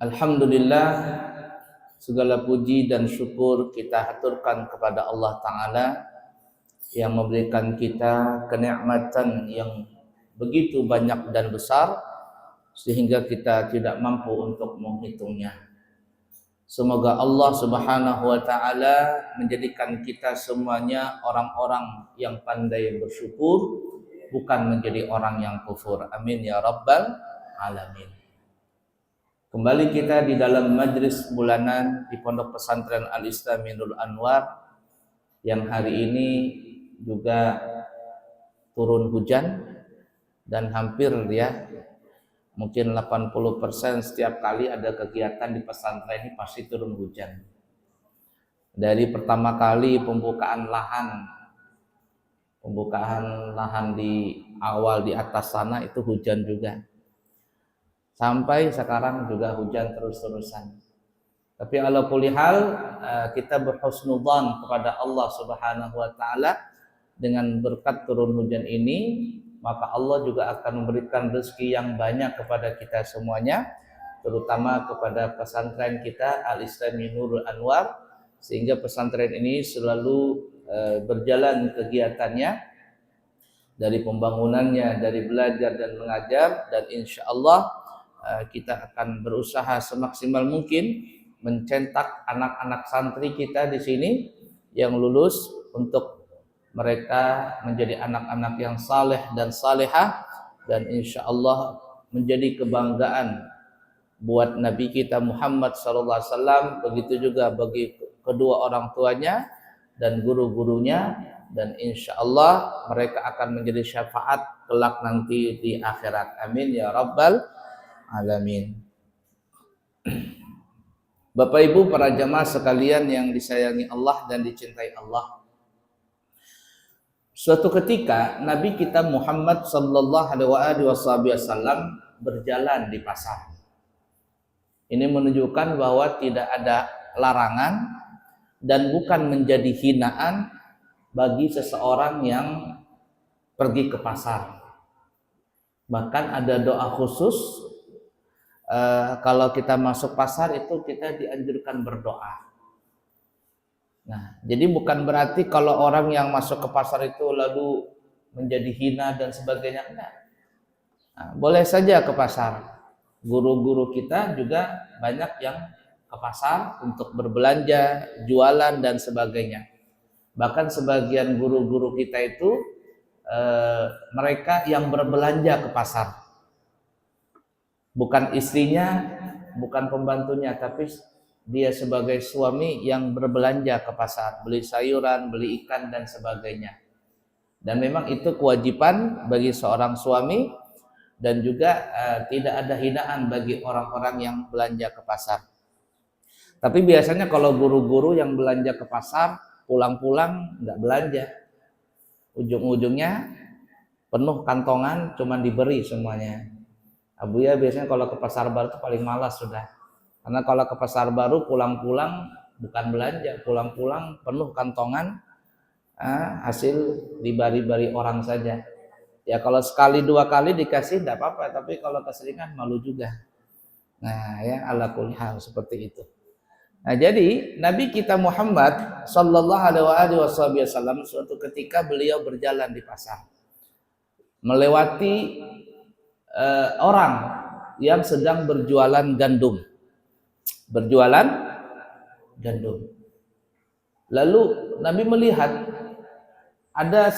Alhamdulillah, segala puji dan syukur kita haturkan kepada Allah Ta'ala yang memberikan kita kenikmatan yang begitu banyak dan besar sehingga kita tidak mampu untuk menghitungnya. Semoga Allah Subhanahu wa Ta'ala menjadikan kita semuanya orang-orang yang pandai bersyukur, bukan menjadi orang yang kufur. Amin ya rabbal alamin. Kembali kita di dalam majlis bulanan di Pondok Pesantren Al-Islami Nurul Anwar yang hari ini juga turun hujan dan hampir mungkin 80% setiap kali ada kegiatan di pesantren ini pasti turun hujan. Dari pertama kali pembukaan lahan di awal di atas sana itu hujan juga. Sampai sekarang juga hujan terus-terusan. Tapi ala kulli hal kita berhusnudzan kepada Allah Subhanahu wa Ta'ala dengan berkat turun hujan ini, maka Allah juga akan memberikan rezeki yang banyak kepada kita semuanya, terutama kepada pesantren kita Al-Islami Nurul Anwar, sehingga pesantren ini selalu berjalan kegiatannya dari pembangunannya, dari belajar dan mengajar, dan insya Allah kita akan berusaha semaksimal mungkin mencetak anak-anak santri kita di sini yang lulus untuk mereka menjadi anak-anak yang saleh dan salehah, dan insya Allah menjadi kebanggaan buat Nabi kita Muhammad SAW, begitu juga bagi kedua orang tuanya dan guru-gurunya, dan insya Allah mereka akan menjadi syafaat kelak nanti di akhirat. Amin ya rabbal alamin. Bapak Ibu para jamaah sekalian yang disayangi Allah dan dicintai Allah. Suatu ketika Nabi kita Muhammad sallallahu alaihi wasallam berjalan di pasar. Ini menunjukkan bahwa tidak ada larangan dan bukan menjadi hinaan bagi seseorang yang pergi ke pasar. Bahkan ada doa khusus. Kalau kita masuk pasar itu kita dianjurkan berdoa. Nah, jadi bukan berarti kalau orang yang masuk ke pasar itu lalu menjadi hina dan sebagainya, enggak. Nah, boleh saja ke pasar. Guru-guru kita juga banyak yang ke pasar untuk berbelanja, jualan dan sebagainya. Bahkan sebagian guru-guru kita itu mereka yang berbelanja ke pasar. Bukan istrinya, bukan pembantunya, tapi dia sebagai suami yang berbelanja ke pasar, beli sayuran, beli ikan dan sebagainya. Dan memang itu kewajiban bagi seorang suami, dan juga tidak ada hinaan bagi orang-orang yang belanja ke pasar. Tapi biasanya kalau guru-guru yang belanja ke pasar, pulang-pulang nggak belanja. Ujung-ujungnya penuh kantongan, cuman diberi semuanya. Abuya biasanya kalau ke pasar baru itu paling malas sudah. Karena kalau ke pasar baru pulang-pulang bukan belanja, pulang-pulang penuh kantongan, hasil dibari-bari orang saja. Ya kalau sekali dua kali dikasih tidak apa-apa, tapi kalau keseringan malu juga. Nah ya, ala kulli hal seperti itu. Nah jadi Nabi kita Muhammad sallallahu alaihi wasallam suatu ketika beliau berjalan di pasar, melewati orang yang sedang berjualan gandum. Lalu Nabi melihat ada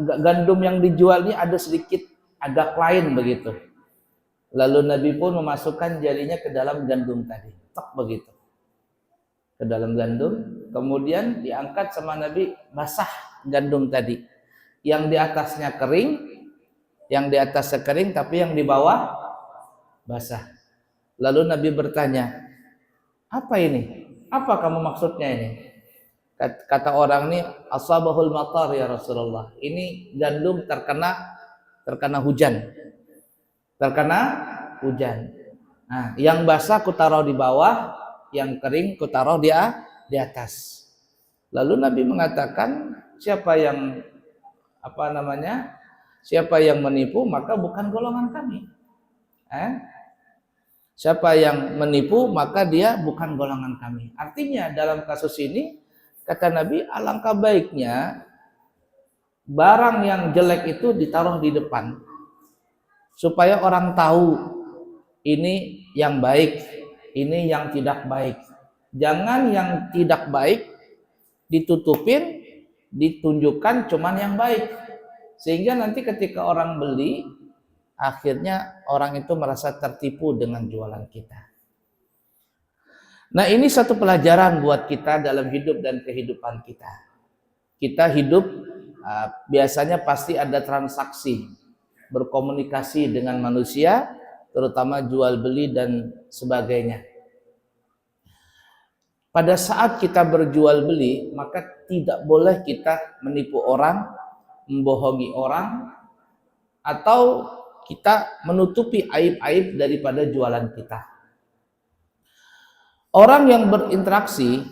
gandum yang dijual ini ada sedikit agak lain begitu. Lalu Nabi pun memasukkan jarinya ke dalam gandum tadi, tek begitu, ke dalam gandum. Kemudian diangkat sama Nabi, basah gandum tadi. Yang di atasnya kering, tapi yang di bawah basah. Lalu Nabi bertanya, apa ini? Apa kamu maksudnya ini? Kata orang ini, asabahul matar ya Rasulullah. Ini gandum terkena hujan. Nah, yang basah kutaruh di bawah, yang kering kutaruh di atas. Lalu Nabi mengatakan, siapa yang menipu maka bukan golongan kami. Siapa yang menipu maka dia bukan golongan kami. Artinya dalam kasus ini kata Nabi, alangkah baiknya barang yang jelek itu ditaruh di depan supaya orang tahu ini yang baik, ini yang tidak baik. Jangan yang tidak baik ditutupin, ditunjukkan cuman yang baik. Sehingga nanti ketika orang beli, akhirnya orang itu merasa tertipu dengan jualan kita. Nah, ini satu pelajaran buat kita dalam hidup dan kehidupan kita. Kita hidup biasanya pasti ada transaksi, berkomunikasi dengan manusia, terutama jual beli dan sebagainya. Pada saat kita berjual beli, maka tidak boleh kita menipu orang, membohongi orang, atau kita menutupi aib-aib daripada jualan kita. Orang yang berinteraksi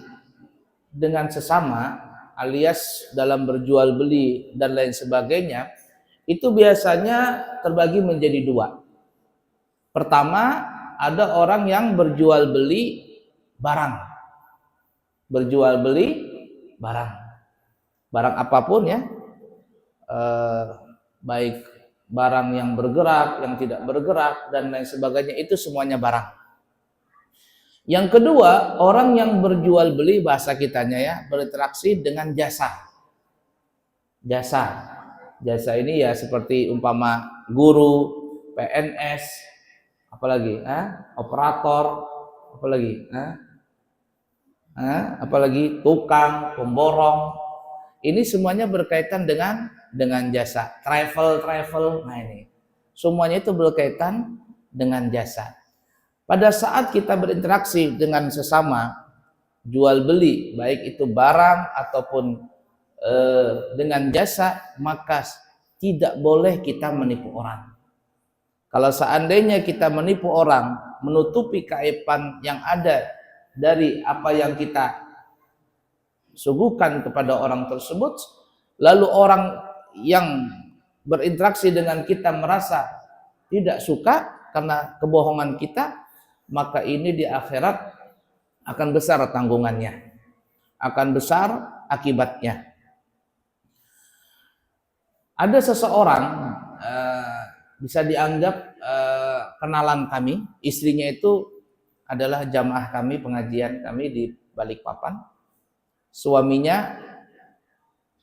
dengan sesama, alias dalam berjual beli dan lain sebagainya, itu biasanya terbagi menjadi dua. Pertama, ada orang yang berjual beli barang. Berjual beli barang. Barang apapun ya. Baik barang yang bergerak, yang tidak bergerak, dan lain sebagainya, itu semuanya barang. Yang kedua, orang yang berjual beli, bahasa kitanya ya, berinteraksi dengan jasa. Jasa ini ya seperti umpama guru, PNS, apalagi operator, apalagi tukang, pemborong. Ini semuanya berkaitan dengan jasa. Travel, nah ini semuanya itu berkaitan dengan jasa. Pada saat kita berinteraksi dengan sesama, jual beli, baik itu barang ataupun dengan jasa, maka tidak boleh kita menipu orang. Kalau seandainya kita menipu orang, menutupi keaiban yang ada dari apa yang kita suguhkan kepada orang tersebut, lalu orang yang berinteraksi dengan kita merasa tidak suka karena kebohongan kita, maka ini di akhirat akan besar tanggungannya, akan besar akibatnya. Ada seseorang bisa dianggap kenalan kami, istrinya itu adalah jamaah kami, pengajian kami di Balikpapan. Suaminya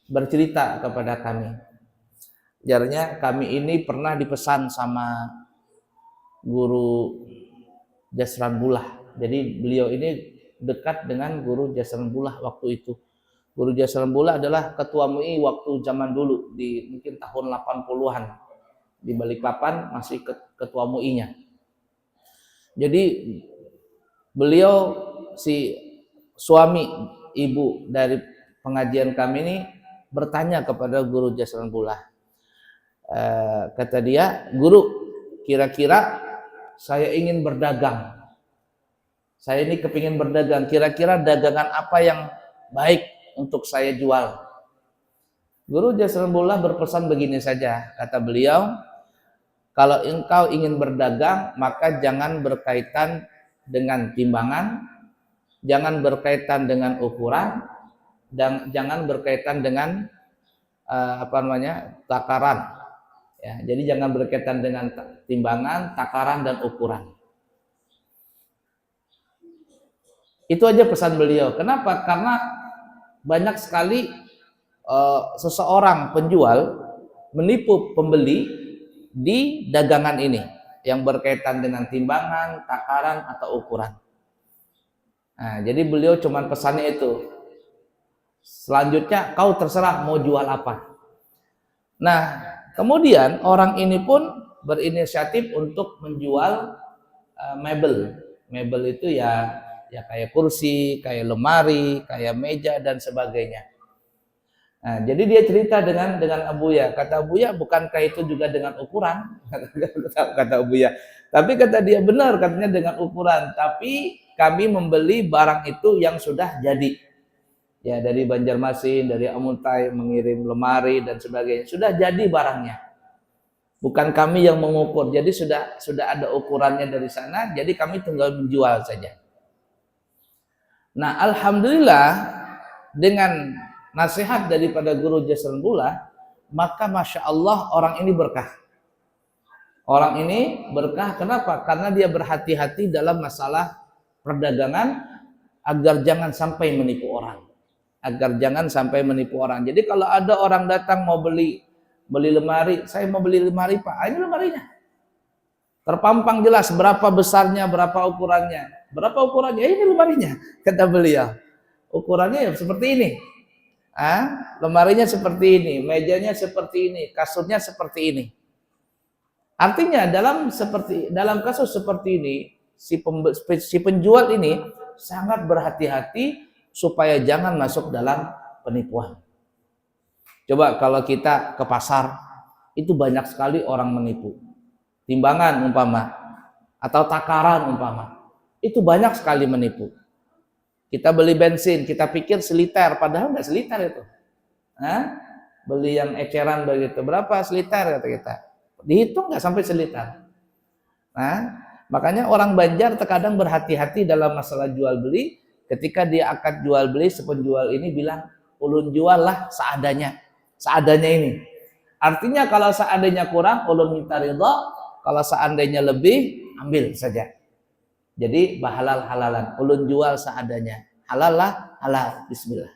bercerita kepada kami, jarnya kami ini pernah dipesan sama guru Jasran Bulah. Jadi beliau ini dekat dengan guru Jasran Bulah waktu itu. Guru Jasran Bulah adalah ketua MUI waktu zaman dulu, di mungkin tahun 80-an. Di Balikpapan masih ketua MUI-nya. Jadi beliau, si suami ibu dari pengajian kami ini, bertanya kepada guru Jasran Bulah. Kata dia, guru, kira-kira saya ingin berdagang. Saya ini kepingin berdagang. Kira-kira dagangan apa yang baik untuk saya jual? Guru Jasran Bulah berpesan begini saja. Kata beliau, kalau engkau ingin berdagang, maka jangan berkaitan dengan timbangan, jangan berkaitan dengan ukuran, dan jangan berkaitan dengan takaran. Ya, jadi jangan berkaitan dengan timbangan, takaran, dan ukuran. Itu aja pesan beliau. Kenapa? Karena banyak sekali seseorang penjual menipu pembeli di dagangan ini yang berkaitan dengan timbangan, takaran, atau ukuran. Nah, jadi beliau cuman pesannya itu. Selanjutnya kau terserah mau jual apa. Nah, kemudian orang ini pun berinisiatif untuk menjual mebel. Mebel itu ya kayak kursi, kayak lemari, kayak meja dan sebagainya. Nah, jadi dia cerita dengan Abuya. Kata Abuya, bukankah itu juga dengan ukuran? Kata Abuya. Tapi kata dia, benar, katanya dengan ukuran. Tapi kami membeli barang itu yang sudah jadi. Ya, dari Banjarmasin, dari Amuntai mengirim lemari dan sebagainya. Sudah jadi barangnya. Bukan kami yang mengukur. Jadi sudah ada ukurannya dari sana, jadi kami tinggal menjual saja. Nah, alhamdulillah dengan nasihat daripada guru Jasran Bullah, maka masya Allah orang ini berkah. Orang ini berkah kenapa? Karena dia berhati-hati dalam masalah perdagangan agar jangan sampai menipu orang. Agar jangan sampai menipu orang. Jadi kalau ada orang datang mau beli lemari, saya mau beli lemari Pak, ini lemarinya. Terpampang jelas berapa besarnya, berapa ukurannya. Berapa ukurannya? Ini lemarinya, kata beliau. Ukurannya ya seperti ini. Lemarinya seperti ini, mejanya seperti ini, kasurnya seperti ini. Artinya dalam kasus seperti ini, si penjual ini sangat berhati-hati supaya jangan masuk dalam penipuan. Coba kalau kita ke pasar, itu banyak sekali orang menipu. Timbangan umpama, atau takaran umpama, itu banyak sekali menipu. Kita beli bensin, kita pikir seliter, padahal nggak seliter itu. Beli yang eceran begitu, berapa seliter kata kita? Dihitung nggak sampai seliter. Makanya orang Banjar terkadang berhati-hati dalam masalah jual beli. Ketika dia akan jual beli, si penjual ini bilang, ulun jual lah seadanya ini. Artinya kalau seandainya kurang, ulun minta ridho. Kalau seandainya lebih, ambil saja. Jadi halal-halalan, ulun jual seadanya. Halal lah, halal. Bismillah.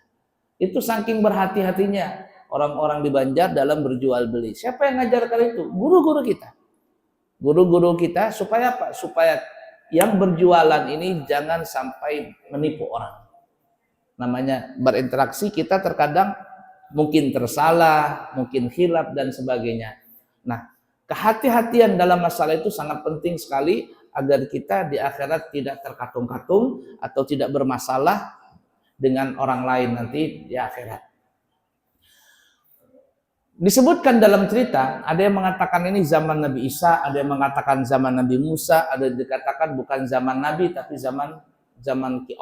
Itu saking berhati-hatinya orang-orang di Banjar dalam berjual beli. Siapa yang ngajarkan itu? Guru-guru kita. Guru-guru kita supaya apa? Supaya yang berjualan ini jangan sampai menipu orang. Namanya berinteraksi, kita terkadang mungkin tersalah, mungkin khilaf dan sebagainya. Nah, kehati-hatian dalam masalah itu sangat penting sekali agar kita di akhirat tidak terkatung-katung atau tidak bermasalah dengan orang lain nanti di akhirat. Disebutkan dalam cerita, ada yang mengatakan ini zaman Nabi Isa, ada yang mengatakan zaman Nabi Musa, ada yang dikatakan bukan zaman Nabi tapi zaman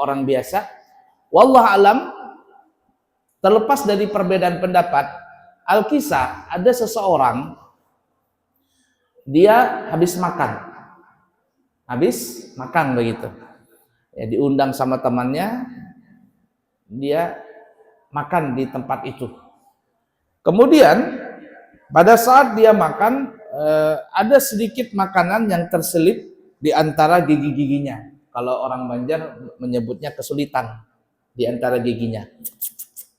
orang biasa. Wallahu alam, terlepas dari perbedaan pendapat, Al-Kisah ada seseorang dia habis makan begitu. Ya, diundang sama temannya, dia makan di tempat itu. Kemudian pada saat dia makan ada sedikit makanan yang terselip di antara gigi-giginya. Kalau orang Banjar menyebutnya kesulitan di antara giginya.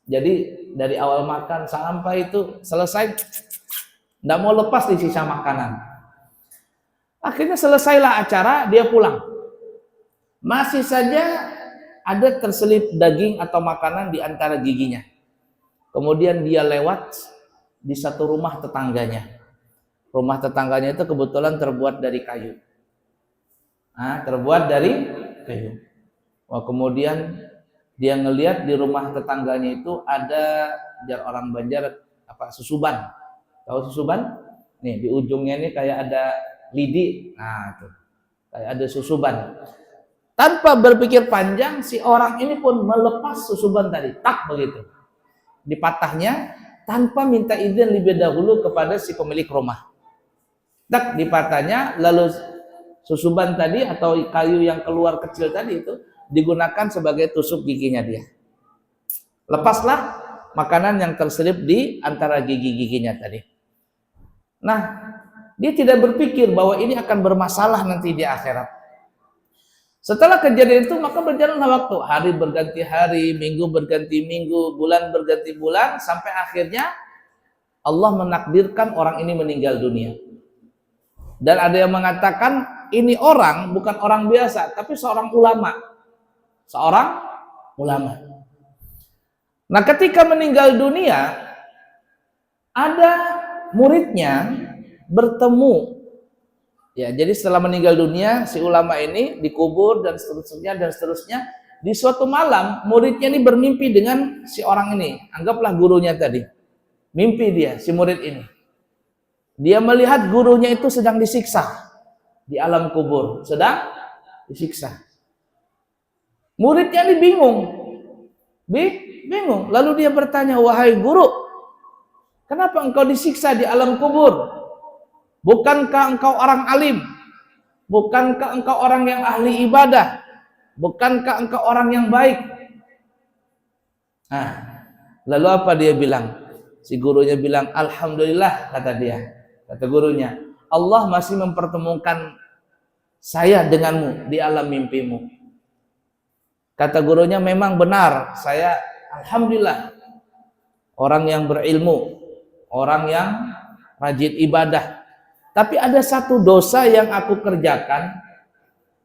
Jadi dari awal makan sampai itu selesai, tidak mau lepas di sisa makanan. Akhirnya selesailah acara, dia pulang. Masih saja ada terselip daging atau makanan di antara giginya. Kemudian dia lewat di satu rumah tetangganya. Rumah tetangganya itu kebetulan terbuat dari kayu. Terbuat dari kayu. Kemudian dia ngelihat di rumah tetangganya itu ada, jar orang Banjar susuban. Tahu susuban? Nih di ujungnya ini kayak ada lidi. Tuh. Kayak ada susuban. Tanpa berpikir panjang, si orang ini pun melepas susuban tadi, tak begitu. Dipatahnya tanpa minta izin lebih dahulu kepada si pemilik rumah. Tak dipatahnya, lalu susuban tadi atau kayu yang keluar kecil tadi itu digunakan sebagai tusuk giginya dia. Lepaslah makanan yang terselip di antara gigi-giginya tadi. Nah, dia tidak berpikir bahwa ini akan bermasalah nanti di akhirat. Setelah kejadian itu maka berjalanlah waktu, hari berganti hari, minggu berganti minggu, bulan berganti bulan, sampai akhirnya Allah menakdirkan orang ini meninggal dunia. Dan ada yang mengatakan ini orang bukan orang biasa, tapi seorang ulama. Seorang ulama. Nah, ketika meninggal dunia, ada muridnya bertemu. Ya, jadi setelah meninggal dunia, si ulama ini dikubur dan seterusnya. Di suatu malam, muridnya ini bermimpi dengan si orang ini. Anggaplah gurunya tadi. Mimpi dia, si murid ini. Dia melihat gurunya itu sedang disiksa di alam kubur, sedang disiksa. Muridnya ini bingung. Bingung. Lalu dia bertanya, "Wahai guru, kenapa engkau disiksa di alam kubur?" Bukankah engkau orang alim? Bukankah engkau orang yang ahli ibadah? Bukankah engkau orang yang baik? Nah, lalu apa dia bilang? Si gurunya bilang, alhamdulillah, kata dia. Kata gurunya, Allah masih mempertemukan saya denganmu di alam mimpimu. Kata gurunya, memang benar, saya alhamdulillah orang yang berilmu, orang yang rajin ibadah. Tapi ada satu dosa yang aku kerjakan,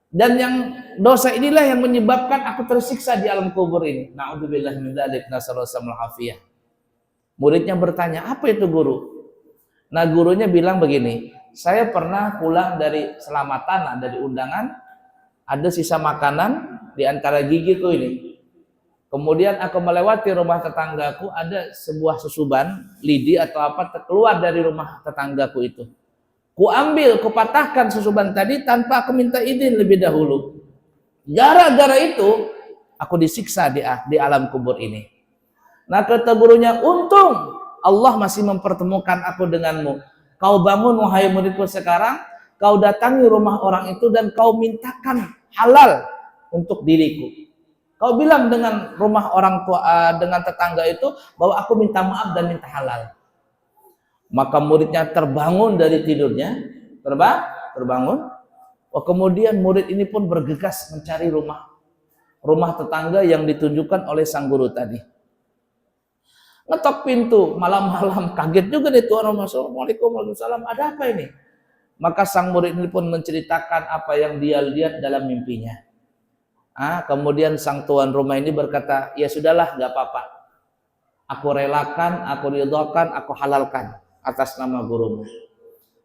dan yang dosa inilah yang menyebabkan aku tersiksa di alam kubur ini. Na'udzubillah min dzalik, nasallallahu alaihi. Muridnya bertanya, apa itu guru? Nah, gurunya bilang begini, saya pernah pulang dari selamatan, dari undangan, ada sisa makanan di antara gigiku ini. Kemudian aku melewati rumah tetanggaku, ada sebuah susuban, lidi atau apa, keluar dari rumah tetanggaku itu. Ku ambil, ku patahkan susuban tadi tanpa aku minta izin lebih dahulu. Gara-gara itu, aku disiksa di alam kubur ini. Nah, kata gurunya, untung Allah masih mempertemukan aku denganmu. Kau bangun, wahai muridku sekarang, kau datangi rumah orang itu dan kau mintakan halal untuk diriku. Kau bilang dengan rumah orang tua, dengan tetangga itu, bahwa aku minta maaf dan minta halal. Maka muridnya terbangun dari tidurnya, terbangun. Oh, kemudian murid ini pun bergegas mencari rumah tetangga yang ditunjukkan oleh sang guru tadi. Ngetok pintu malam-malam, kaget juga nih tuan rumah. Assalamualaikum warahmatullahi wabarakatuh. Ada apa ini? Maka sang murid ini pun menceritakan apa yang dia lihat dalam mimpinya. Kemudian sang tuan rumah ini berkata, ya sudahlah, nggak apa-apa. Aku relakan, aku ridhokan, aku halalkan atas nama gurumu.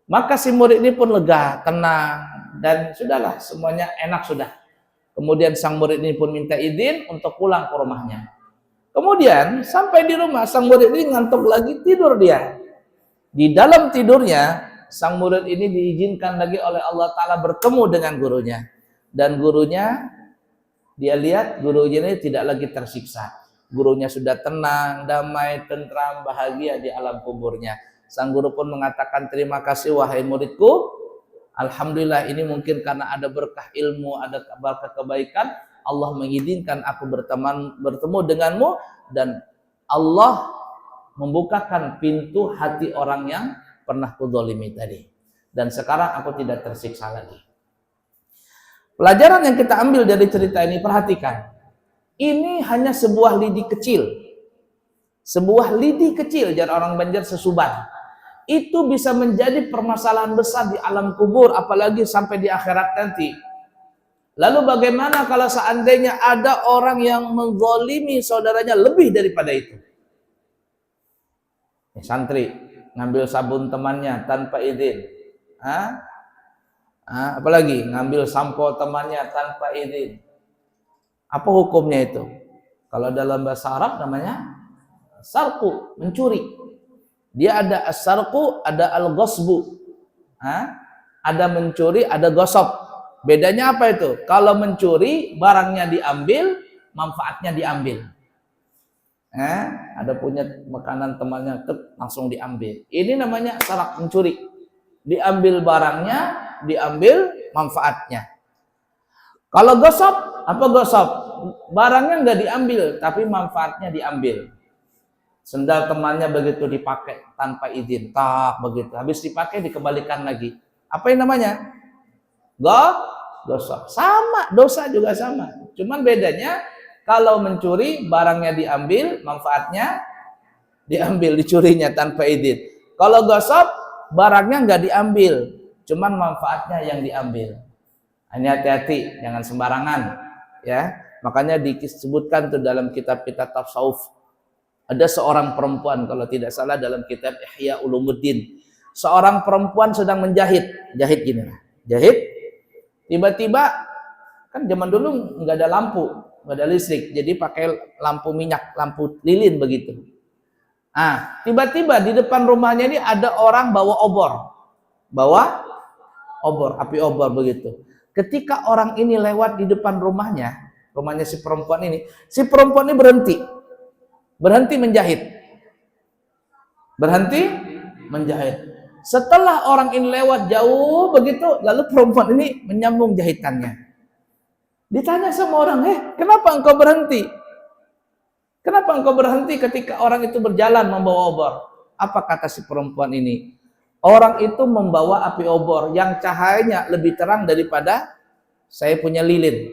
Maka si murid ini pun lega, tenang, dan sudahlah, semuanya enak sudah. Kemudian sang murid ini pun minta izin untuk pulang ke rumahnya. Kemudian sampai di rumah, sang murid ini ngantuk lagi, tidur dia. Di dalam tidurnya, sang murid ini diizinkan lagi oleh Allah Ta'ala bertemu dengan gurunya. Dan gurunya, dia lihat gurunya ini tidak lagi tersiksa. Gurunya sudah tenang, damai, tentram, bahagia di alam kuburnya. Sang guru pun mengatakan, terima kasih wahai muridku. Alhamdulillah, ini mungkin karena ada berkah ilmu, ada berkah kebaikan. Allah mengizinkan aku bertemu denganmu, dan Allah membukakan pintu hati orang yang pernah kudzalimi tadi. Dan sekarang aku tidak tersiksa lagi. Pelajaran yang kita ambil dari cerita ini, perhatikan. Ini hanya sebuah lidi kecil. Sebuah lidi kecil, jar orang Banjar, sesuban. Itu bisa menjadi permasalahan besar di alam kubur, apalagi sampai di akhirat nanti. Lalu bagaimana kalau seandainya ada orang yang menzalimi saudaranya lebih daripada itu? Santri ngambil sabun temannya tanpa izin. Apalagi ngambil sampo temannya tanpa izin. Apa hukumnya itu? Kalau dalam bahasa Arab namanya sarku, mencuri. Dia ada as-sarku, ada al-ghasbu. Ada mencuri, ada gosok. Bedanya apa itu? Kalau mencuri, barangnya diambil, manfaatnya diambil. Ada punya makanan temannya, langsung diambil. Ini namanya sarak, mencuri. Diambil barangnya, diambil manfaatnya. Kalau gosok, apa gosok? Barangnya nggak diambil, tapi manfaatnya diambil. Sendal temannya begitu dipakai tanpa izin, begitu. Habis dipakai dikembalikan lagi. Apa yang namanya? Gosok. Sama, dosa juga sama. Cuman bedanya kalau mencuri barangnya diambil, manfaatnya diambil, dicurinya tanpa izin. Kalau gosok barangnya nggak diambil, cuman manfaatnya yang diambil. Ini hati-hati, jangan sembarangan, ya. Makanya disebutkan tuh dalam kitab-kitab tasawuf. Ada seorang perempuan, kalau tidak salah dalam kitab Ihya Ulumuddin. Seorang perempuan sedang menjahit, jahit gini lah, jahit. Tiba-tiba, kan zaman dulu nggak ada lampu, nggak ada listrik, jadi pakai lampu minyak, lampu lilin begitu. Tiba-tiba di depan rumahnya ini ada orang bawa obor, api obor begitu. Ketika orang ini lewat di depan rumahnya si perempuan ini berhenti menjahit. Setelah orang ini lewat jauh begitu, lalu perempuan ini menyambung jahitannya. Ditanya sama orang, kenapa engkau berhenti? Kenapa engkau berhenti ketika orang itu berjalan membawa obor? Apa kata si perempuan ini? Orang itu membawa api obor yang cahayanya lebih terang daripada saya punya lilin.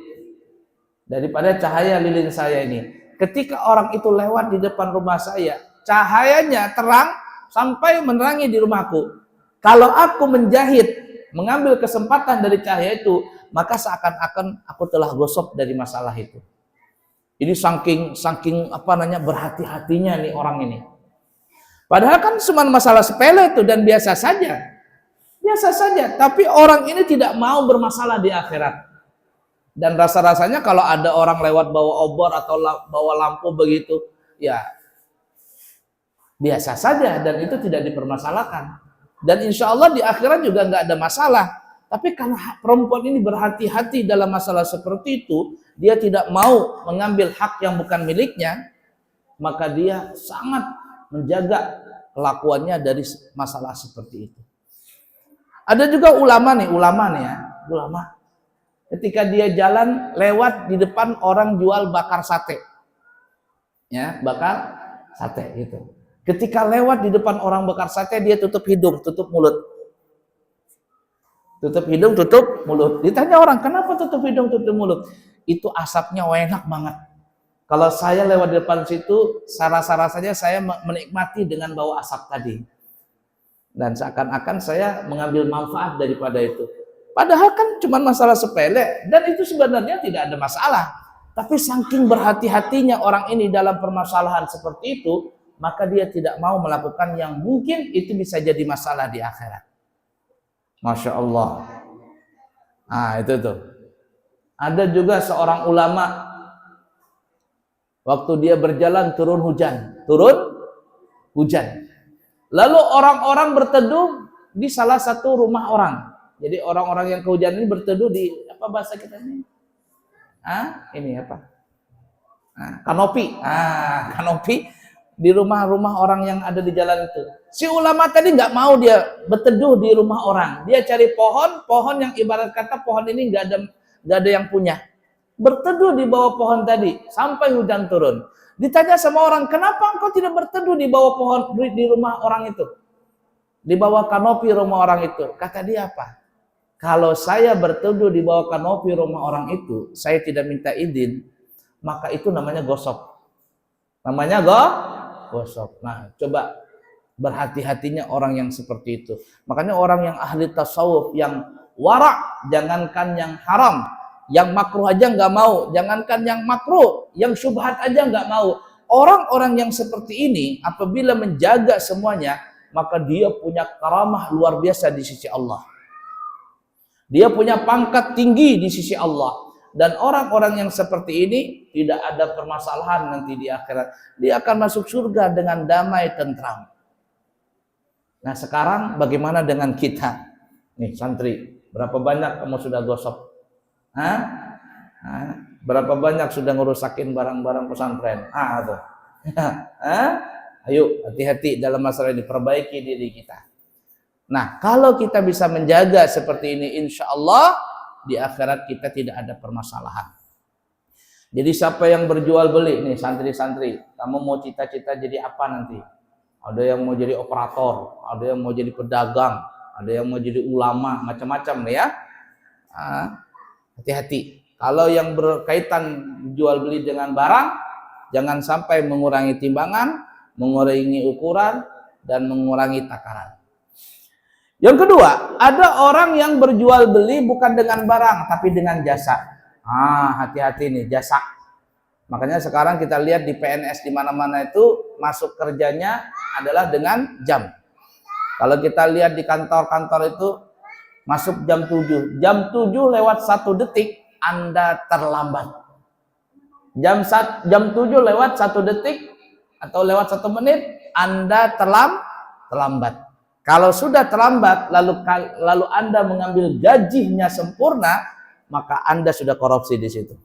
Daripada cahaya lilin saya ini. Ketika orang itu lewat di depan rumah saya, cahayanya terang sampai menerangi di rumahku. Kalau aku menjahit, mengambil kesempatan dari cahaya itu, maka seakan-akan aku telah gosok dari masalah itu. Ini saking berhati-hatinya nih orang ini. Padahal kan cuma masalah sepele itu dan biasa saja. Biasa saja, tapi orang ini tidak mau bermasalah di akhirat. Dan rasa-rasanya kalau ada orang lewat bawa obor atau bawa lampu begitu, ya biasa saja dan itu tidak dipermasalahkan. Dan insya Allah di akhirat juga nggak ada masalah. Tapi karena perempuan ini berhati-hati dalam masalah seperti itu, dia tidak mau mengambil hak yang bukan miliknya, maka dia sangat menjaga kelakuannya dari masalah seperti itu. Ada juga ulama nih ulama. Ketika dia jalan lewat di depan orang jual bakar sate. Ya, bakar sate gitu. Ketika lewat di depan orang bakar sate, dia tutup hidung, tutup mulut. Tutup hidung, tutup mulut. Ditanya orang, kenapa tutup hidung, tutup mulut? Itu asapnya enak banget. Kalau saya lewat di depan situ, rasa-rasanya saya menikmati dengan bau asap tadi. Dan seakan-akan saya mengambil manfaat daripada itu. Padahal kan cuma masalah sepele, dan itu sebenarnya tidak ada masalah. Tapi saking berhati-hatinya orang ini dalam permasalahan seperti itu, maka dia tidak mau melakukan yang mungkin itu bisa jadi masalah di akhirat. Masya Allah. Nah itu tuh. Ada juga seorang ulama, waktu dia berjalan turun hujan. Lalu orang-orang berteduh di salah satu rumah orang. Jadi orang-orang yang kehujanan ini berteduh di apa bahasa kita ini? Ini apa? Kanopi. Kanopi di rumah-rumah orang yang ada di jalan itu. Si ulama tadi nggak mau dia berteduh di rumah orang. Dia cari pohon yang ibarat kata pohon ini nggak ada yang punya. Berteduh di bawah pohon tadi sampai hujan turun. Ditanya sama orang, kenapa engkau tidak berteduh di bawah pohon di rumah orang itu? Di bawah kanopi rumah orang itu. Kata dia apa? Kalau saya berteduh di bawah kanopi rumah orang itu, saya tidak minta izin, maka itu namanya gosok. Namanya gosok. Nah, coba berhati-hatinya orang yang seperti itu. Makanya orang yang ahli tasawuf, yang wara', jangankan yang haram, yang makruh aja nggak mau, jangankan yang makruh, yang syubhat aja nggak mau. Orang-orang yang seperti ini, apabila menjaga semuanya, maka dia punya karamah luar biasa di sisi Allah. Dia punya pangkat tinggi di sisi Allah. Dan orang-orang yang seperti ini tidak ada permasalahan nanti di akhirat. Dia akan masuk surga dengan damai tentram. Nah sekarang bagaimana dengan kita? Nih santri, berapa banyak kamu sudah gosok? Berapa banyak sudah ngerusakin barang-barang pesantren? Tuh. Ayo hati-hati dalam masalah ini, perbaiki diri kita. Nah kalau kita bisa menjaga seperti ini, insya Allah di akhirat kita tidak ada permasalahan. Jadi siapa yang berjual beli nih santri-santri, kamu mau cita-cita jadi apa nanti? Ada yang mau jadi operator, ada yang mau jadi pedagang, ada yang mau jadi ulama, macam-macam nih ya. Hati-hati. Kalau yang berkaitan jual beli dengan barang, jangan sampai mengurangi timbangan, mengurangi ukuran, dan mengurangi takaran. Yang kedua, ada orang yang berjual beli bukan dengan barang, tapi dengan jasa. Hati-hati nih, jasa. Makanya sekarang kita lihat di PNS di mana-mana itu masuk kerjanya adalah dengan jam. Kalau kita lihat di kantor-kantor itu masuk jam 7. Jam 7 lewat 1 detik, Anda terlambat. Jam 7 lewat 1 detik atau lewat 1 menit, Anda terlambat. Kalau sudah terlambat, lalu Anda mengambil gajinya sempurna, maka Anda sudah korupsi di situ.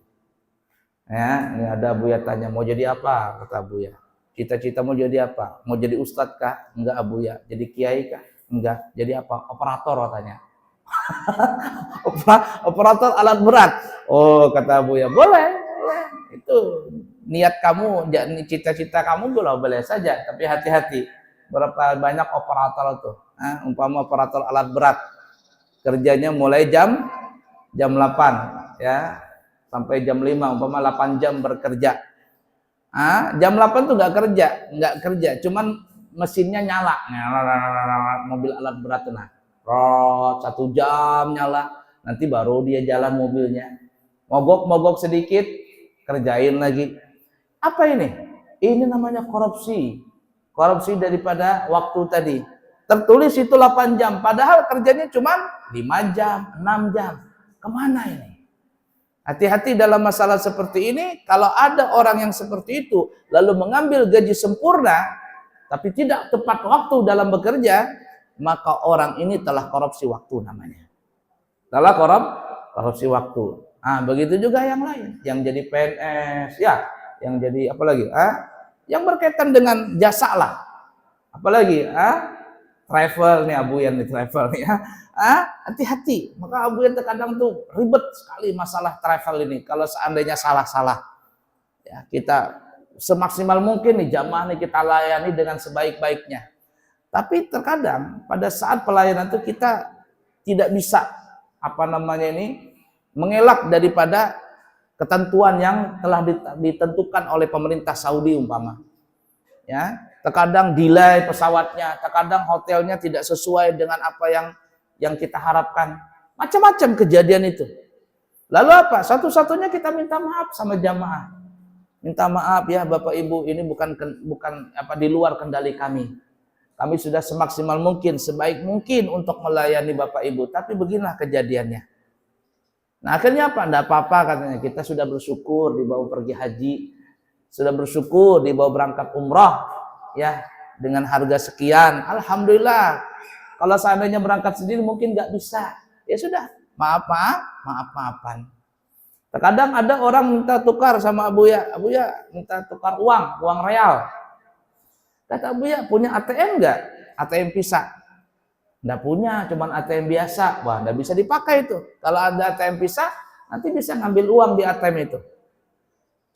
Ya, ini ada Buya tanya, mau jadi apa? Kata Buya. Cita-cita mau jadi apa? Mau jadi ustadz kah? Enggak Buya. Jadi kiai kah? Enggak. Jadi apa? Operator katanya. Operator alat berat. Oh, kata Buya, boleh, boleh. Itu niat kamu, cita-cita kamu boleh saja, tapi hati-hati. Berapa banyak operator tuh? Umpama operator alat berat, kerjanya mulai jam 8 ya sampai jam 5, umpama 8 jam bekerja. Jam 8 tuh nggak kerja, cuman mesinnya nyala, mobil alat berat tuh, nah, 1 jam nyala, nanti baru dia jalan mobilnya, mogok sedikit, kerjain lagi. Apa ini? Ini namanya korupsi daripada waktu tadi. Tertulis itu 8 jam, padahal kerjanya cuma 5 jam, 6 jam. Kemana ini? Hati-hati dalam masalah seperti ini. Kalau ada orang yang seperti itu lalu mengambil gaji sempurna tapi tidak tepat waktu dalam bekerja, maka orang ini telah korupsi waktu namanya. Telah korupsi waktu. Begitu juga yang lain, yang jadi PNS, ya, yang jadi apa lagi? Yang berkaitan dengan jasa lah. Apalagi travel nih, Abu yang di travel nih ya. Hati-hati. Maka Abu yang terkadang tuh ribet sekali masalah travel ini. Kalau seandainya salah-salah, ya kita semaksimal mungkin nih jamaah nih kita layani dengan sebaik-baiknya. Tapi terkadang pada saat pelayanan itu kita tidak bisa mengelak daripada ketentuan yang telah ditentukan oleh pemerintah Saudi umpama. Ya, terkadang delay pesawatnya, terkadang hotelnya tidak sesuai dengan apa yang kita harapkan. Macam-macam kejadian itu. Lalu apa? Satu-satunya kita minta maaf sama jamaah. Minta maaf ya Bapak Ibu, ini bukan di luar kendali kami. Kami sudah semaksimal mungkin, sebaik mungkin untuk melayani Bapak Ibu, tapi beginilah kejadiannya. Nah, akhirnya apa? Enggak apa-apa katanya. Kita sudah bersyukur dibawa pergi haji, sudah bersyukur dibawa berangkat umrah ya dengan harga sekian. Alhamdulillah. Kalau seandainya berangkat sendiri mungkin nggak bisa. Ya sudah, maafan. Terkadang ada orang minta tukar sama Abu ya minta tukar uang real. Kata Abu ya, punya ATM nggak? ATM Visa? Nggak punya, cuman ATM biasa. Wah, nggak bisa dipakai itu. Kalau ada ATM Visa, nanti bisa ngambil uang di ATM itu.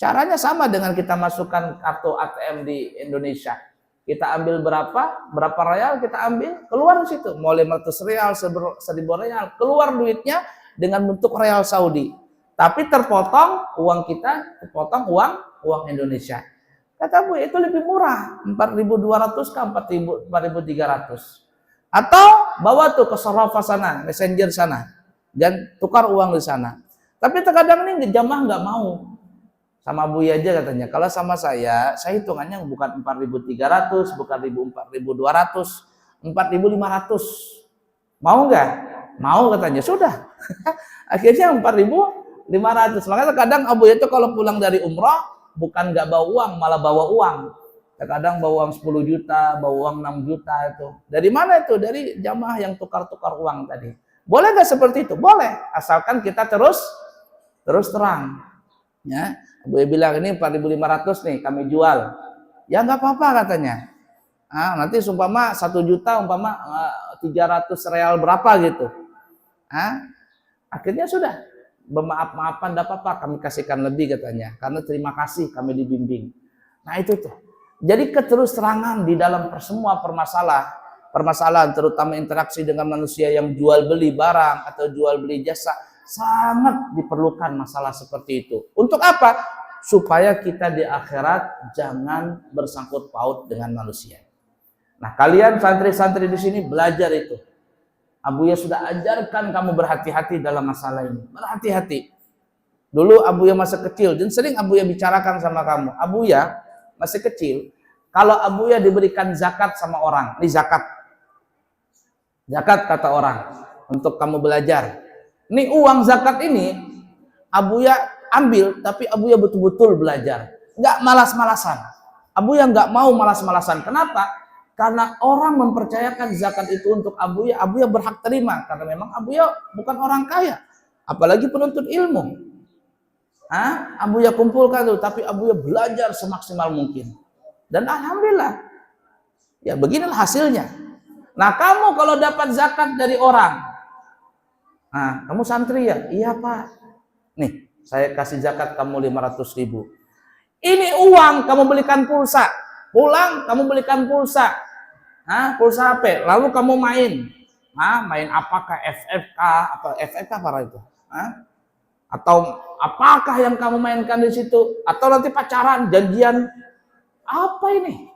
Caranya sama dengan kita masukkan kartu ATM di Indonesia. Kita ambil berapa real kita ambil, keluar di situ. Mau 500 real, 1000 real, keluar duitnya dengan bentuk real Saudi. Tapi terpotong uang kita, terpotong uang Indonesia. Kata Bu, itu lebih murah, 4.200 ke 4.300. Atau bawa tuh ke Sarafa sana, messenger sana, dan tukar uang di sana. Tapi terkadang ini jamaah nggak mau. Sama Buya aja katanya, kalau sama saya hitungannya bukan 4.300, bukan 4.200, 4.500. Mau nggak? Mau katanya, sudah. Akhirnya 4.500. Makanya terkadang Abu itu kalau pulang dari umrah, bukan nggak bawa uang, malah bawa uang. Terkadang bawa uang 10 juta, bawa uang 6 juta itu. Dari mana itu? Dari jamaah yang tukar-tukar uang tadi. Boleh nggak seperti itu? Boleh, asalkan kita terus terang. Ya, Abu bilang ini 4.500 nih kami jual. Ya nggak apa-apa katanya. Nanti umpama 1 juta, umpama 300 real berapa gitu. Akhirnya sudah bermaaf-maafan, tidak apa-apa kami kasihkan lebih katanya. Karena terima kasih kami dibimbing. Nah itu tuh. Jadi keterus-terangan di dalam semua permasalahan terutama interaksi dengan manusia yang jual beli barang atau jual beli jasa. Sangat diperlukan masalah seperti itu. Untuk apa? Supaya kita di akhirat jangan bersangkut paut dengan manusia. Nah, kalian santri-santri di sini belajar itu. Abu ya sudah ajarkan kamu berhati-hati dalam masalah ini. Berhati-hati. Dulu Abu ya masih kecil dan sering Abu ya bicarakan sama kamu. Abu ya masih kecil. Kalau Abu ya diberikan zakat sama orang, ini zakat. Zakat kata orang untuk kamu belajar. Ini uang zakat ini Abu ya ambil, tapi Abu ya betul-betul belajar, nggak malas-malasan. Abu ya nggak mau malas-malasan. Kenapa? Karena orang mempercayakan zakat itu untuk Abu ya berhak terima. Karena memang Abu ya bukan orang kaya, apalagi penuntut ilmu. Abu ya kumpulkan tuh, tapi Abu ya belajar semaksimal mungkin. Dan alhamdulillah, ya beginilah hasilnya. Nah, kamu kalau dapat zakat dari orang, nah, kamu santri ya? Iya, Pak. Nih, saya kasih zakat kamu 500.000. Ini uang kamu belikan pulsa. Pulang kamu belikan pulsa. Pulsa HP. Lalu kamu main. Main apakah FFK? Apa FFK apa itu? Atau apakah yang kamu mainkan di situ? Atau nanti pacaran, janjian? Apa ini?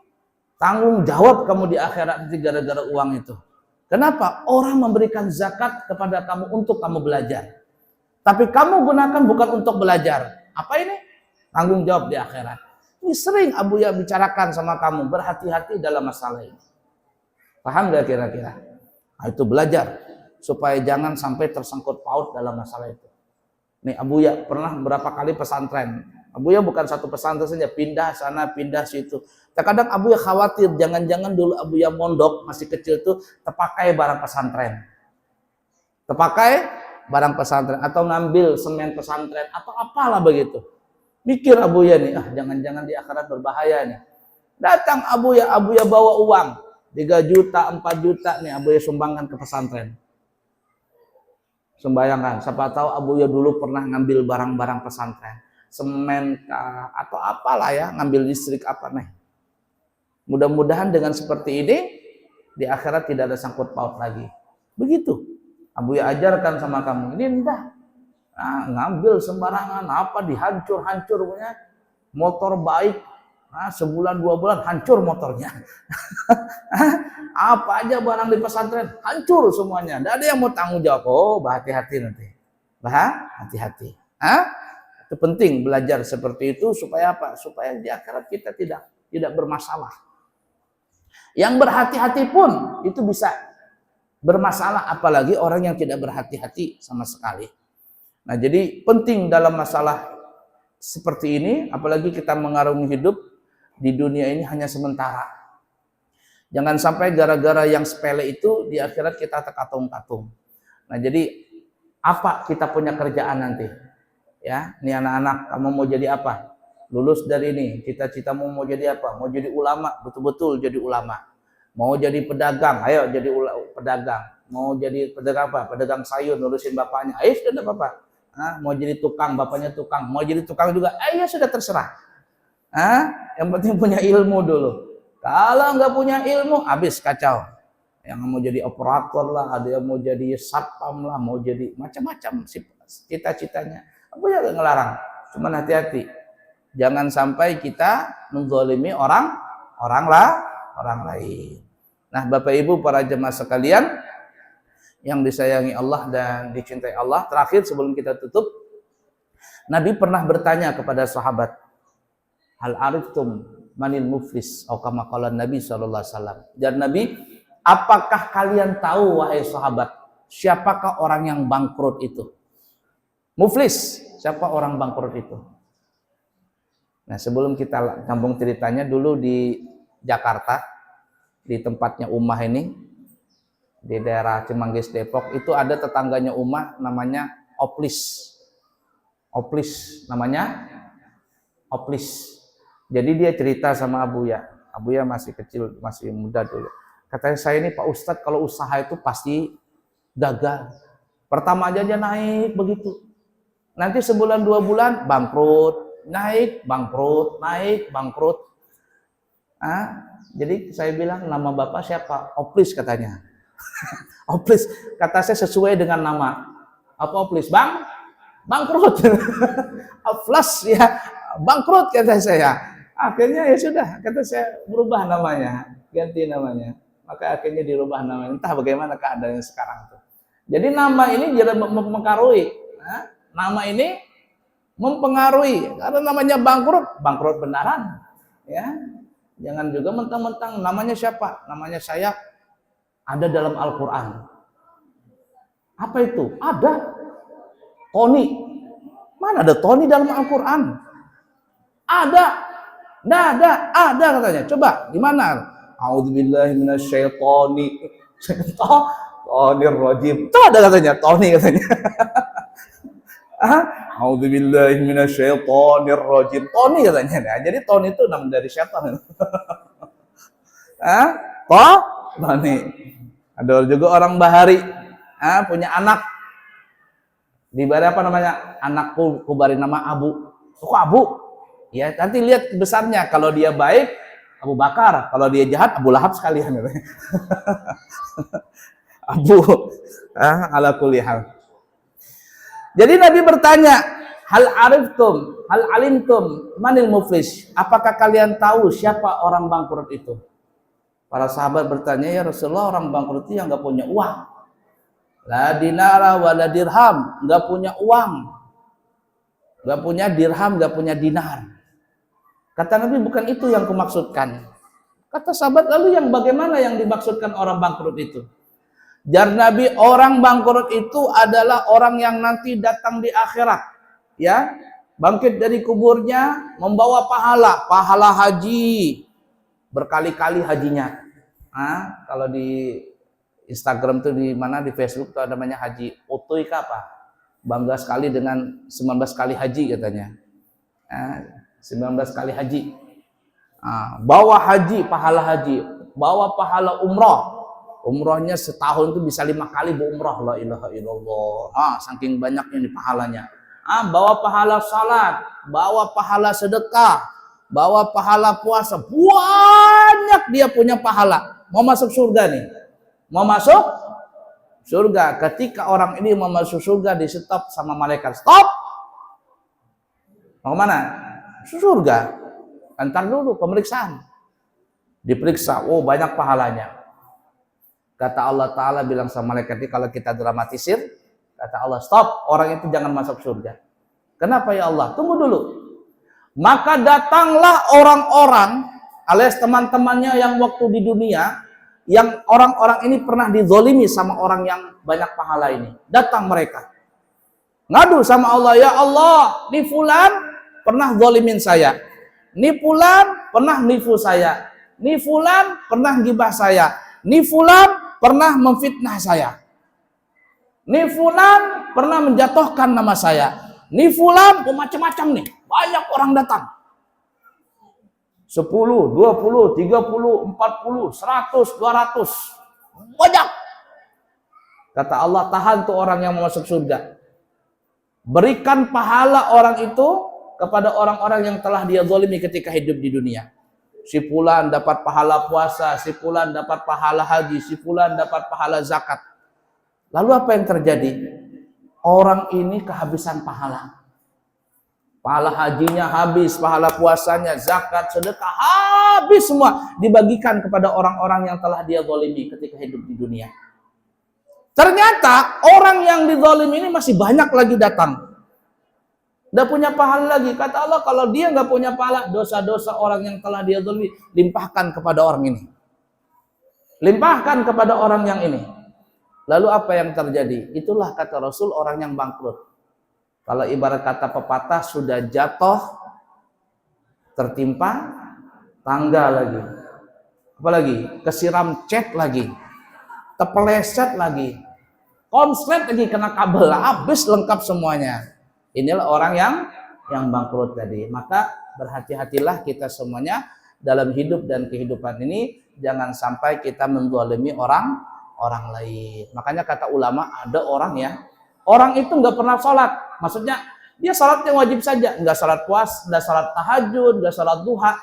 Tanggung jawab kamu di akhirat nanti gara-gara uang itu. Kenapa? Orang memberikan zakat kepada kamu untuk kamu belajar. Tapi kamu gunakan bukan untuk belajar. Apa ini? Tanggung jawab di akhirat. Ini sering Abuya bicarakan sama kamu. Berhati-hati dalam masalah ini. Paham gak kira-kira? Nah, itu belajar. Supaya jangan sampai tersangkut paut dalam masalah itu. Nih Abuya pernah berapa kali pesantren. Abuya bukan satu pesantren saja. Pindah sana, pindah situ. Terkadang Abuya khawatir. Jangan-jangan dulu Abuya mondok masih kecil tuh terpakai barang pesantren. Terpakai barang pesantren. Atau ngambil semen pesantren. Atau apalah begitu. Mikir Abuya nih. Jangan-jangan di akhirat berbahaya nih. Datang Abuya bawa uang. 3 juta, 4 juta nih Abuya sumbangkan ke pesantren. Sembayangkan, siapa tahu Abuya dulu pernah ngambil barang-barang pesantren, semen kah, atau apalah ya, ngambil listrik apa nih. Mudah-mudahan dengan seperti ini di akhirat tidak ada sangkut paut lagi. Begitu Abuya ajarkan sama kamu. Ini enggak, ngambil sembarangan, apa dihancur-hancur punya motor baik. Sebulan 2 bulan hancur motornya. Apa aja barang di pesantren hancur semuanya. Tidak ada yang mau tanggung jawab. Oh, hati-hati nanti. Hati-hati. Itu penting belajar seperti itu supaya apa? Supaya di akhirat kita tidak bermasalah. Yang berhati-hati pun itu bisa bermasalah, apalagi orang yang tidak berhati-hati sama sekali. Nah, jadi penting dalam masalah seperti ini, apalagi kita mengarungi hidup di dunia ini hanya sementara. Jangan sampai gara-gara yang sepele itu di akhirat kita terkatung-katung. Nah, jadi apa kita punya kerjaan nanti? Ya, ini anak-anak, kamu mau jadi apa? Lulus dari ini, cita-citamu mau jadi apa? Mau jadi ulama, betul-betul jadi ulama. Mau jadi pedagang, ayo jadi pedagang. Mau jadi pedagang apa? Pedagang sayur, nurusin bapaknya. Ayo sudah Bapak. Mau jadi tukang, bapaknya tukang. Mau jadi tukang juga, ayo sudah terserah. Yang penting punya ilmu dulu. Kalau nggak punya ilmu, habis kacau. Yang mau jadi operator lah, ada yang mau jadi satpam lah, mau jadi macam-macam cita-citanya. Aku ya ngelarang. Cuman hati-hati, jangan sampai kita menzalimi orang lain. Nah, Bapak Ibu para jemaah sekalian yang disayangi Allah dan dicintai Allah, terakhir sebelum kita tutup, Nabi pernah bertanya kepada sahabat, hal ariftum manil muflis atau kama qala Nabi sallallahu alaihi wasallam. Dan Nabi, apakah kalian tahu wahai sahabat, siapakah orang yang bangkrut itu? Muflis, siapa orang bangkrut itu? Nah, sebelum kita sambung ceritanya, dulu di Jakarta, di tempatnya Umah ini, di daerah Cimanggis Depok, itu ada tetangganya Umah namanya Oplis. Namanya Oplis. Jadi dia cerita sama Abuya masih kecil, masih muda dulu. Katanya, saya ini Pak Ustadz kalau usaha itu pasti gagal. Pertama aja naik begitu. Nanti sebulan 2 bulan bangkrut, naik bangkrut. Jadi saya bilang, nama Bapak siapa? Oplis katanya. Oplis, kata saya sesuai dengan nama. Apa Oplis? Bangkrut. Oplis ya, bangkrut kata saya. Akhirnya ya sudah, kata saya berubah namanya, ganti namanya. Maka akhirnya dirubah namanya. Entah bagaimana keadaannya sekarang tuh. Jadi nama ini jadi mempengaruhi. Nama ini mempengaruhi. Karena namanya bangkrut benaran. Ya, jangan juga mentang-mentang namanya siapa? Namanya saya ada dalam Al-Quran. Apa itu? Ada. Tony. Mana ada Tony dalam Al-Quran? Ada. Nggak ada katanya. Coba, di mana? A'udzubillahi minasyaitonir rajim. Itu ada katanya, Tony katanya. A'udzubillahi minasyaitonir rajim. Tony katanya. Nah, jadi Tony itu nama dari syaitan. Tony. Ada juga orang bahari, punya anak, diberi apa namanya? Anakku kubari nama Abu. Kok Abu? Ya, nanti lihat besarnya. Kalau dia baik, Abu Bakar. Kalau dia jahat, Abu Lahab sekalian. Abu, ala kulli hal. Jadi Nabi bertanya, hal alimtum manil muflis? Apakah kalian tahu siapa orang bangkrut itu? Para sahabat bertanya, ya Rasulullah, orang bangkrut itu yang nggak punya uang. La dinara wa la dirham, nggak punya uang, nggak punya dirham, nggak punya dinar. Kata Nabi, bukan itu yang kumaksudkan. Kata sahabat, lalu yang bagaimana yang dimaksudkan orang bangkrut itu? Jar Nabi, orang bangkrut itu adalah orang yang nanti datang di akhirat, ya, bangkit dari kuburnya membawa pahala haji, berkali-kali hajinya. Kalau di Instagram tuh, di mana, di Facebook tuh ada namanya haji Utuy apa? Bangga sekali dengan 19 kali haji katanya. 19 kali haji. Bawa haji, pahala haji, bawa pahala umroh. Umrohnya setahun itu bisa 5 kali berumroh, la ilaha illallah. Saking banyaknya nih pahalanya. Bawa pahala salat, bawa pahala sedekah, bawa pahala puasa, banyak dia punya pahala. Mau masuk surga nih, mau masuk surga. Ketika orang ini mau masuk surga, di stop sama malaikat. Stop, mau kemana? Surga. Antar dulu pemeriksaan. Diperiksa, oh banyak pahalanya. Kata Allah Ta'ala bilang sama malaikat ini, kalau kita dramatisir, kata Allah, stop, orang itu jangan masuk surga. Kenapa ya Allah? Tunggu dulu. Maka datanglah orang-orang alias teman-temannya yang waktu di dunia, yang orang-orang ini pernah dizolimi sama orang yang banyak pahala ini. Datang mereka ngadu sama Allah, ya Allah, nih fulan pernah zolimin saya, nih fulan pernah nipu saya, nih fulan pernah gibah saya, nih fulan pernah memfitnah saya, nih fulan pernah menjatuhkan nama saya, nih fulan macam-macam nih. Banyak orang datang. 10, 20, 30, 40, 100, 200. Banyak. Kata Allah, tahan tuh orang yang mau masuk surga. Berikan pahala orang itu kepada orang-orang yang telah dia zalimi ketika hidup di dunia. Si fulan dapat pahala puasa, si fulan dapat pahala haji, si fulan dapat pahala zakat. Lalu apa yang terjadi? Orang ini kehabisan pahala. Pahala hajinya habis, pahala puasanya, zakat, sedekah, habis semua. Dibagikan kepada orang-orang yang telah dia zalimi ketika hidup di dunia. Ternyata orang yang dizalimi ini masih banyak lagi datang. Udah punya pahala lagi. Kata Allah, kalau dia nggak punya pahala, dosa-dosa orang yang telah dia zalimi, limpahkan kepada orang ini. Limpahkan kepada orang yang ini. Lalu apa yang terjadi? Itulah kata Rasul, orang yang bangkrut. Kalau ibarat kata pepatah, sudah jatuh, tertimpa tangga lagi. Apalagi? Kesiram cat lagi. Terpeleset lagi. Konslet lagi, kena kabel. Habis lengkap semuanya. Inilah orang yang bangkrut tadi. Maka berhati-hatilah kita semuanya dalam hidup dan kehidupan ini. Jangan sampai kita menzalimi orang lain. Makanya kata ulama, ada orang ya, orang itu nggak pernah sholat. Maksudnya dia sholatnya wajib saja, nggak sholat puas, nggak sholat tahajud, nggak sholat duha.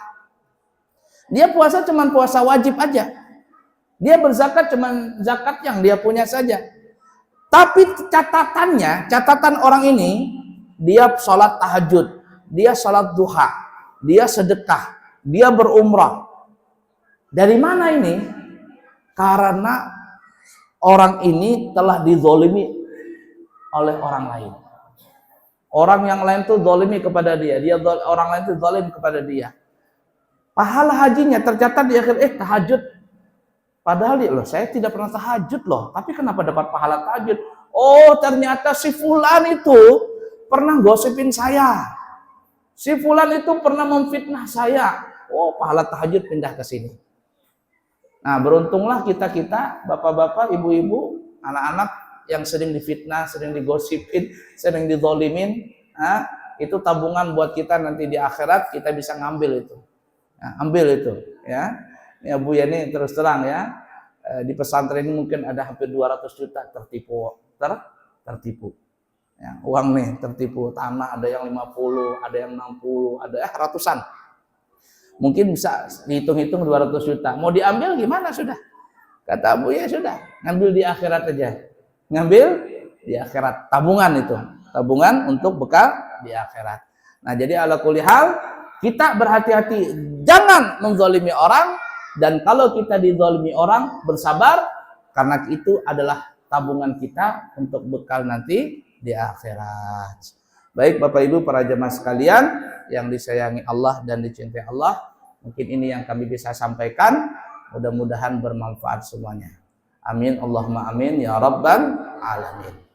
Dia puasa cuman puasa wajib aja. Dia berzakat cuman zakat yang dia punya saja. Tapi catatan orang ini, dia sholat tahajud, dia sholat duha, dia sedekah, dia berumrah. Dari mana ini? Karena orang ini telah dizolimi oleh orang lain. Orang yang lain tuh zalimi kepada dia, orang lain tuh zalim kepada dia. Pahala hajinya tercatat di akhir tahajud. Padahal dia, loh, saya tidak pernah tahajud loh, tapi kenapa dapat pahala tahajud? Oh, ternyata si fulan itu pernah gosipin saya. Si fulan itu pernah memfitnah saya. Oh, pahala tahajud pindah ke sini. Nah, beruntunglah kita, bapak-bapak, ibu-ibu, anak-anak yang sering difitnah, sering digosipin, sering dizolimin, itu tabungan buat kita nanti di akhirat, kita bisa ngambil itu. Ambil itu, ya. Ya Bu Yani terus terang ya, di pesantren ini mungkin ada hampir 200 juta tertipu. Ya, uang nih tertipu, tanah ada yang 50, ada yang 60, ada ratusan. Mungkin bisa dihitung-hitung 200 juta. Mau diambil gimana sudah? Kata Abu, ya sudah, ngambil di akhirat aja. Ngambil di akhirat, tabungan itu. Tabungan untuk bekal di akhirat. Nah, jadi ala kulli hal kita berhati-hati, jangan menzalimi orang, dan kalau kita dizalimi orang bersabar, karena itu adalah tabungan kita untuk bekal nanti di akhirat. Baik Bapak Ibu para jemaah sekalian yang disayangi Allah dan dicintai Allah, mungkin ini yang kami bisa sampaikan, mudah-mudahan bermanfaat semuanya. Amin Allahumma amin ya rabbal alamin.